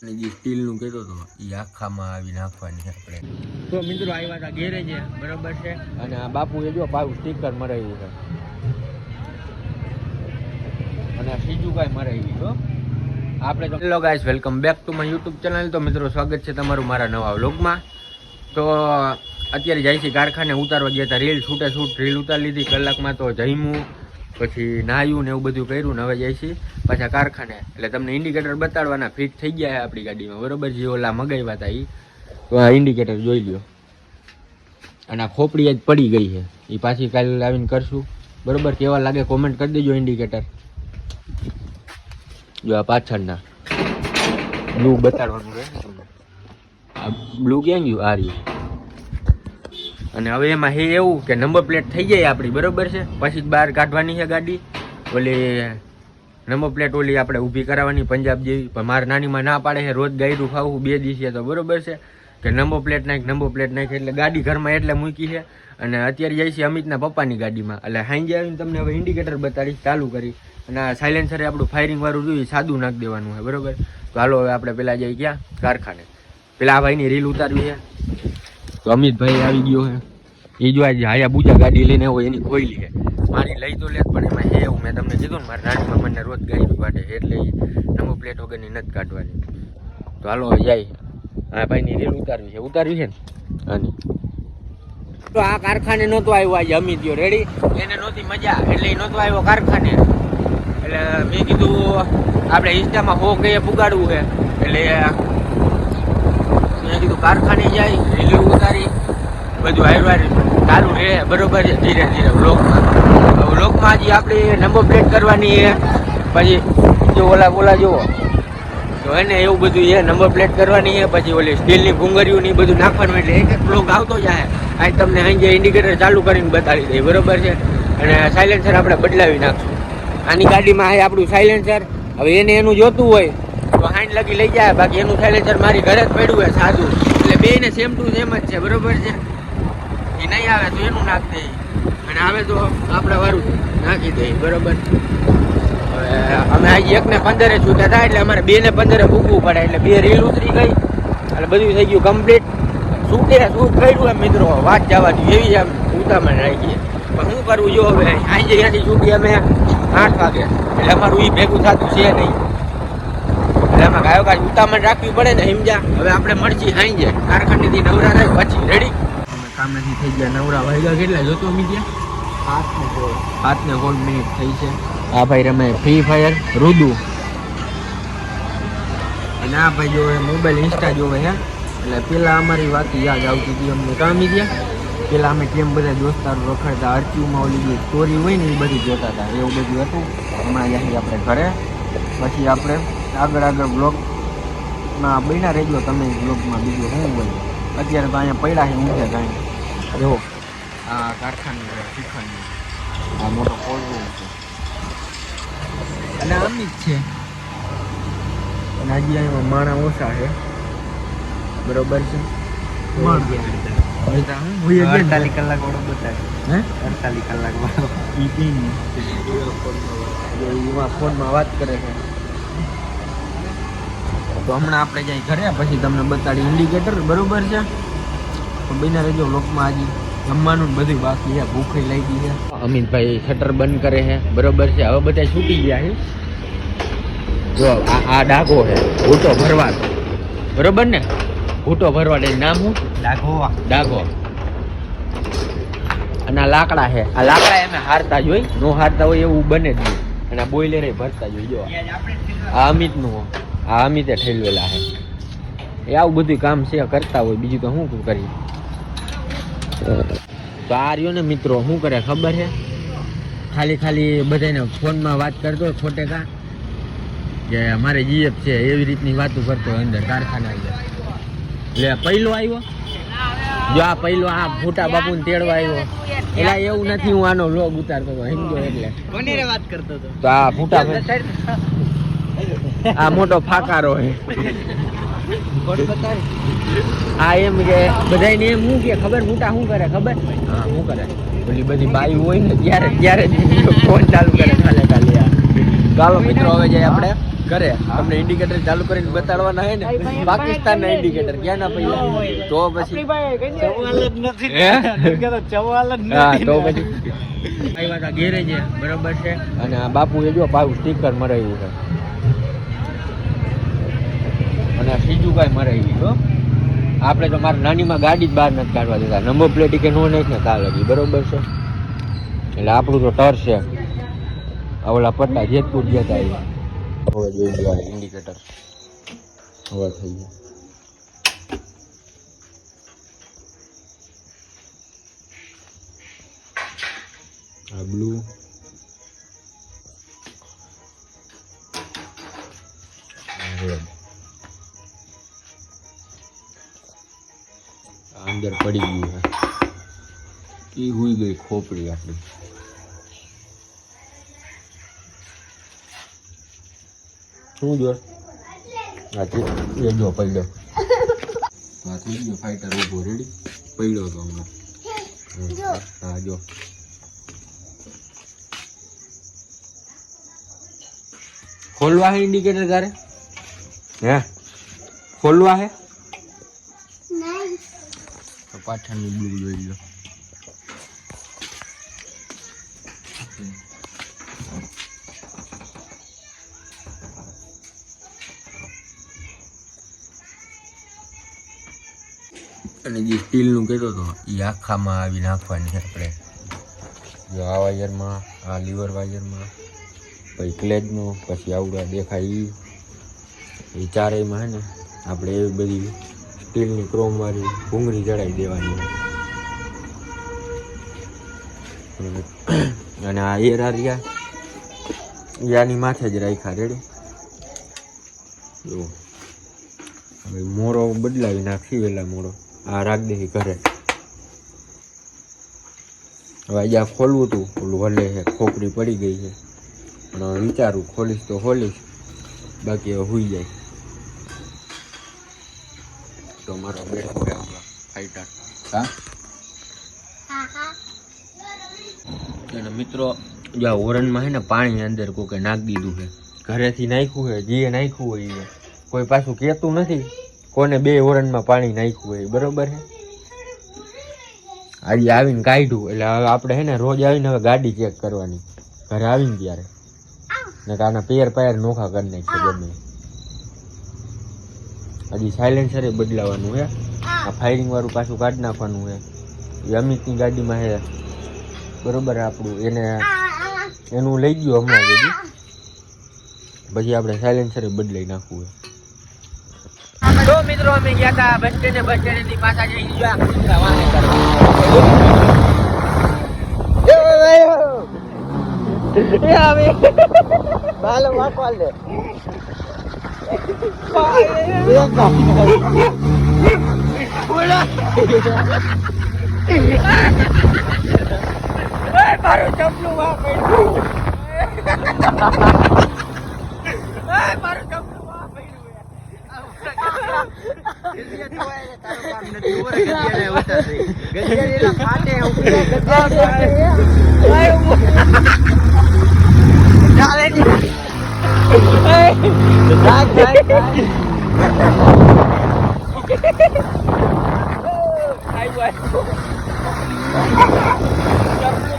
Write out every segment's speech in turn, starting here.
અને જે સ્ટીલનું કહેતો હતો એ આખામાં આવી નાખવાની છે આપણે. તો મિત્રો આવ્યા હતા ઘેરે છે, બરોબર છે. અને આ બાપુએ જો પાછું સ્ટીકર મરાવ્યું છે અને આ બીજું કાંઈ મરાવ્યું તો આપણે તો. Hello guys, welcome back to my YouTube channel. તો મિત્રો સ્વાગત છે તમારું મારા નવા વ્લોગમાં. તો અત્યારે જાય છે કારખાને ઉતારવા ગયા હતા રીલ, છૂટ રીલ ઉતારી લીધી કલાકમાં. તો જમ્યું, પછી નાહ્યું ને એવું બધું કર્યું ને હવે જાય છે પાછા કારખાને. એટલે તમને ઇન્ડિકેટર બતાડવાના ફિટ થઈ ગયા છે આપણી ગાડીમાં, બરોબર. જે ઓલા મગાવ્યા હતા એ તો આ ઇન્ડિકેટર જોઈ લ્યો. અને આ ખોપડી જ પડી ગઈ છે, એ પાછી કાલે આવીને કરશું, બરોબર. કેવા લાગે કોમેન્ટ કરી દેજો. ઇન્ડિકેટર જો આ પાછળના બ્લુ બતાડવાનું રહે ને તમને. આ બ્લુ ક્યાં ગયું? આ રહ્યું. અને હવે એમાં હે એવું કે નંબર પ્લેટ થઈ જાય આપણી, બરોબર છે. પછી બહાર કાઢવાની છે ગાડી. ઓલી નંબર પ્લેટ ઓલી આપણે ઊભી કરાવવાની પંજાબ જેવી. પણ મારા નાનીમાં ના પાડે છે, રોજ ગાયરું ખાવું 2 દિવસે તો, બરોબર છે. કે નંબર પ્લેટ નાખ એટલે ગાડી ઘરમાં એટલે મૂકી છે. અને અત્યારે જાય છે અમિતના પપ્પાની ગાડીમાં. એટલે હાંજે આવીને તમને હવે ઇન્ડિકેટર બતાડીશ ચાલુ કરી. અને આ સાયલેન્સરે આપણું ફાયરિંગ વાળું જોઈએ સાદું નાખી દેવાનું છે, બરોબર. તો હાલો હવે આપણે પેલા જઈએ ક્યાં? કારખાને. પેલા આ ભાઈની રીલ ઉતારવી છે. તો અમિતભાઈ આવી ગયો છે. એ જો આજે હાયા બુજા ગાડી લઈને હોય એની ખોઈલી છે. મારી લઈ તો લે, પણ એમાં હે એવું મેં તમને કીધું ને મારા નાનીમાં મને રોજ ગાડી કાઢે એટલે નંબર પ્લેટ વગરની નથી કાઢવાની. તો હાલો હવે જાય. આ ભાઈની રીલ ઉતારવી છે ને આની. તો આ કારખાને નહોતો આવ્યો આજે અમિત. રેડી, એને નહોતી મજા એટલે એ નહોતો આવ્યો કારખાને. એટલે મેં કીધું આપણે ઇન્સ્ટામાં હો કઈએ પુગાડવું છે. એટલે મેં કીધું કારખાને જાય, રીલ ઉતારી બધું હારવાર ચાલુ રહે, બરોબર છે. ધીરે ધીરે વ્લોગમાં હજી આપણે નંબર પ્લેટ કરવાની છે. પછી જો ઓલા જુઓ તો એને એવું બધું છે, નંબર પ્લેટ કરવાની છે. પછી ઓલી સ્ટીલની ભૂંગરીઓ ને બધું નાખવાનું. એટલે એક એક વ્લોગ આવતો જાય. અહીં તમને અહીં જે ઇન્ડિકેટર ચાલુ કરીને બતાવી દઈએ, બરોબર છે. અને સાયલેન્સર આપણે બદલાવી નાખશું. આની ગાડીમાં છે આપણું સાયલેન્સર. હવે એને એનું જોતું હોય તો હાઈન લગી લઈ જાય, બાકી એનું સાયલેન્સર મારી ઘરે જ પડ્યું હોય સાદું. એટલે બેને સેમ ટુ સેમ જ છે, બરોબર છે. એ નહીં આવે તો એનું નાખી દઈએ, અને આવે તો આપણે વારું નાખી દઈએ, બરોબર. હવે અમે આજે 1 ને 15 છૂટ્યા હતા, એટલે અમારે 2 ને 15 ભૂકવું પડે. એટલે 2 રીલ ઉતરી ગઈ, એટલે બધું થઈ ગયું કમ્પ્લીટ. શું કર્યું એમ મિત્રો, વાત જવા દઉં એવી આમ ઉતામણ રાખીએ. પણ શું કરવું જો હવે આજે ત્યાંથી છૂટી અમે 8 વાગે, એટલે અમારું એ ભેગું થતું છે નહીં. એટલે એમાં ગાયો કાંઈ ઉતામણ રાખવી પડે ને સમજ્યા. હવે આપણે મળશી સાંજે કારખાનેથી નવરા થાય પછી. રેડી, કામેથી થઈ ગયા નવરા. વાગ્યા કેટલા જોતો મીડિયા? 7 ને 16 મિનિટ થઈ છે. આ ભાઈ રમે ફ્રી ફાયર રૂદુ, અને આ ભાઈ જોવે મોબાઈલ ઇન્સ્ટા જોવે છે. એટલે પેલા અમારી વાત યાદ આવતી હતી અમને. કામ ગયા પેલા અમે કેમ બધા દોસ્તારો રખડતા, અરચીમાં ઓલી જે સ્ટોરી હોય ને એ બધી જોતા હતા, એવું બધું હતું. હમણાં જઈએ આપણે ઘરે, પછી આપણે આગળ બ્લોગમાં બન્યા રહેજો તમે. બ્લોગમાં બીજું શું બને અત્યારે તો અહીંયા પડ્યા છે ઊંઘે કાંઈ. જો આ કારખાનું શીખવાનું આ મોટો કોલરૂમ છે, અને આમ જ છે. અને હજી અહીંયા માણા ઓછા છે, બરોબર છે. 48 કલાક વાળો બતાવે. 48 કલાક વાળો એમાં ફોનમાં વાત કરે છે. તો હમણાં આપણે જાય ઘરે, પછી તમને બતાડી ઇન્ડિકેટર, બરોબર છે. તો બિના રહેજો લોકમાં. હજી જમવાનું બધું બાકી છે, ભૂખે લઈ ગઈ છે. અમિતભાઈ શટર બંધ કરે છે, બરોબર છે. હવે બધા છૂટી ગયા છે. જો આ ડાઘો છે ભૂટો ભરવા, બરોબર ને? ભૂટો ભરવા એનું નામ શું? ડાઘો. અને આ લાકડા છે. આ લાકડા અમે હારતા જોઈ, નો હારતા હોય એવું બને જ નહીં. અને આ બોઈલરે ભરતા જોઈ. જો આ અમિતનું, આ અમિતે ઠેલવેલા છે. એ આવું બધું કામ છે કરતા હોય, બીજું તો શું કરી. તો આ રહ્યો ને મિત્રો શું કરે ખબર છે? ખાલી બધાને ફોનમાં વાત કરતો ખોટે કા કે અમારે જીએફ છે એવી રીતની વાતો કરતો અંદર કારખાના અંદર. એટલે પહેલો આવ્યો, જો આ પહેલો આ ફોટા બાપુને તેડવા આવ્યો. એટલે એવું નથી, હું આનો વ્લોગ ઉતારતો હતો સમજો. એટલે કોની વાત કરતો હતો? તો આ ફોટા આ મોટો ફાકારો છે. આ એમ કે બધાને એમ શું કે ખબર મોટા શું કરે ખબર? હા શું કરે? ઓલી બધી બાઈ હોય ને ત્યારે ફોન ચાલુ કરે ખાલી. ચાલો મિત્રો હવે જાય આપણે કરે તમને ઇન્ડિકેટર ચાલુ કરીને બતાડવાના હે ને પાકિસ્તાનના ઇન્ડિકેટર ક્યાં ના પૈસા તો પછી હા તો પછી આવ્યા હતા ગેરેજ બરોબર છે અને આ બાપુ એ જો પાછું સ્ટીકર મરાવ્યું છે અને આ સીજું કાંઈ મરાવી તો આપણે તો મારી નાનીમાં ગાડી જ બહાર નથી કાઢવા દેતા નંબર પ્લેટ કે નો નાખ ને કાલ લગી બરોબર છે એટલે આપણું તો ટર છે ઓલા પટ્ટા જેતપુર ગયા હતા હવે જોઈ લો ઇન્ડિકેટર હવે થઈ ગયા આ બ્લુ રેડ અંદર પડી ગયું હે ઈ હુઈ ગઈ ખોપડી આપણી શું જો આ એ જો પડ્યો આ થઈ ગયો ફાઈટર ઉભો રેડી પડ્યો તો હમણાં હા જો ખોલવા હે ઇન્ડિકેટર તારે હે ખોલવા હે પાછળનું બ્લુ જોઈ લો અને જે સ્ટીલનું કહેતો હતો એ આખામાં આવી નાખવાની છે આપણે જો આ વાયરમાં આ લીવર વાયરમાં પછી ક્લેજનું પછી આવડા દેખાય એ ચારેયમાં હે ને આપણે એવી બધી સ્ટીલની ક્રોમવાળી ભૂંગળી ચડાવી દેવાની અને આ એરારિયા યાની માથે જ રાખ્યા રેડી જો હવે મોરો બદલાવી નાખી વેલા મોરો આ રાખ દે ઘરે હવે આજે ખોલવું હતું ઓલું હલે છે ખોપરી પડી ગઈ છે પણ વિચારું ખોલીશ તો ખોલીશ બાકી હવે હુઈ જાય તો મારો બેઠો છે ફાઈટર હા અને મિત્રો જો આ ઓરનમાં છે ને પાણી અંદર કોકે નાખી દીધું છે ઘરેથી નાખ્યું છે જે નાખ્યું હોય એ કોઈ પાછું કહેતું નથી કોને બે ઓરનમાં પાણી નાખ્યું હોય બરોબર છે આજે આવીને કાઢ્યું એટલે હવે આપણે છે ને રોજ આવીને હવે ગાડી ચેક કરવાની ઘરે આવીને ત્યારે ને આના પેર નોખા કરી નાખશે ગમે હજી સાયલેન્સર બદલાવાનું છે આ ફાયરિંગ વાળું પાછું કાઢી નાખવાનું છે એ અમિતની ગાડીમાં છે બરોબર આપણું એને એનું લઈ ગયું હમણાં જજી પછી આપણે સાયલેન્સર બદલાઈ નાખવું છે તો મિત્રો અમે ગયા હતા બસ સ્ટેન્ડ થી પાછા જઈ ગયા મારું ચપલું મારું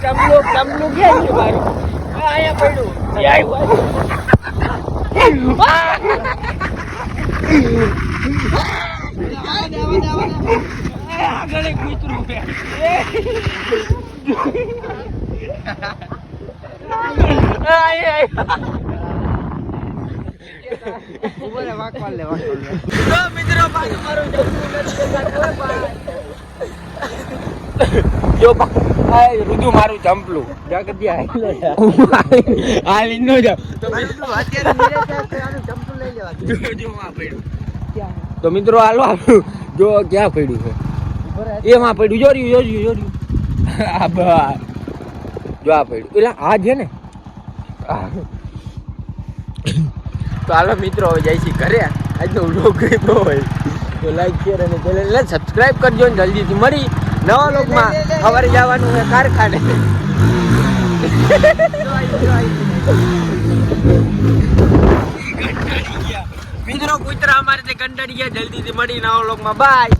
ચપલું ચમલું ક્યાં છે મારું અહીંયા પડ્યું આગળ કૂતરું જો રુજુ મારું ચંપલું હાલી ન જાવ તો મિત્રો હાલો જો ક્યાં પડ્યું છે એમાં પડ્યું જોર્યું જો આ પડ્યું એટલે આ છે ને તો હાલો મિત્રો હવે જાય છે ઘરે આજનો વ્લોગ ગમ્યો હોય તો લાઈક શેર અને ચેનલને સબસ્ક્રાઇબ કરજો ને જલ્દીથી મળી નવા વ્લોગમાં સવારે જવાનું છે કારખાને મિત્રો કૂતરા અમારે તે કંટાળી ગયા. જલ્દીથી મળી નવા વ્લોગમાં બાય.